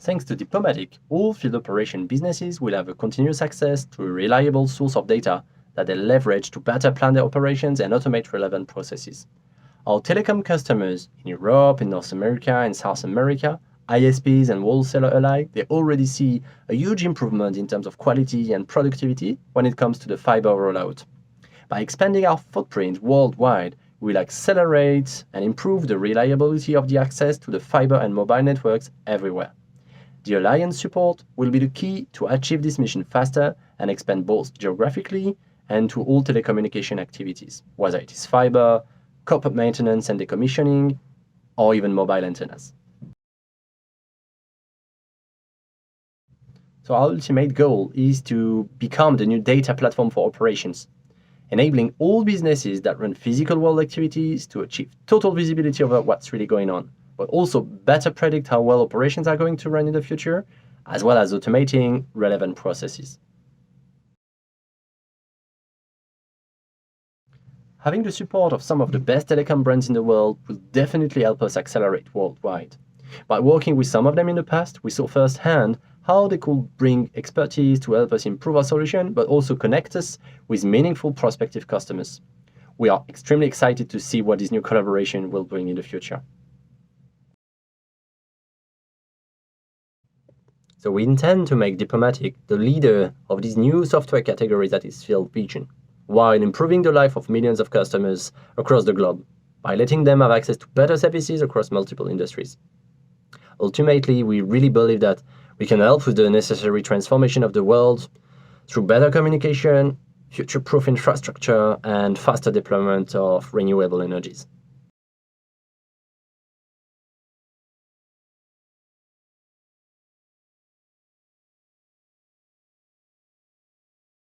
Thanks to Deepomatic, all field operation businesses will have a continuous access to a reliable source of data that they leverage to better plan their operations and automate relevant processes. Our telecom customers in Europe, in North America, and South America, ISPs and wholesalers alike, they already see a huge improvement in terms of quality and productivity when it comes to the fiber rollout. By expanding our footprint worldwide, we will accelerate and improve the reliability of the access to the fiber and mobile networks everywhere. The Alaian support will be the key to achieve this mission faster and expand both geographically and to all telecommunication activities, whether it is fiber, copper maintenance and decommissioning, or even mobile antennas. So our ultimate goal is to become the new data platform for operations, enabling all businesses that run physical world activities to achieve total visibility over what's really going on, but also better predict how well operations are going to run in the future, as well as automating relevant processes. Having the support of some of the best telecom brands in the world will definitely help us accelerate worldwide. By working with some of them in the past, we saw firsthand how they could bring expertise to help us improve our solution, but also connect us with meaningful prospective customers. We are extremely excited to see what this new collaboration will bring in the future. So we intend to make Deepomatic the leader of this new software category that is field vision, while improving the life of millions of customers across the globe by letting them have access to better services across multiple industries. Ultimately, we really believe that we can help with the necessary transformation of the world through better communication, future-proof infrastructure, and faster deployment of renewable energies.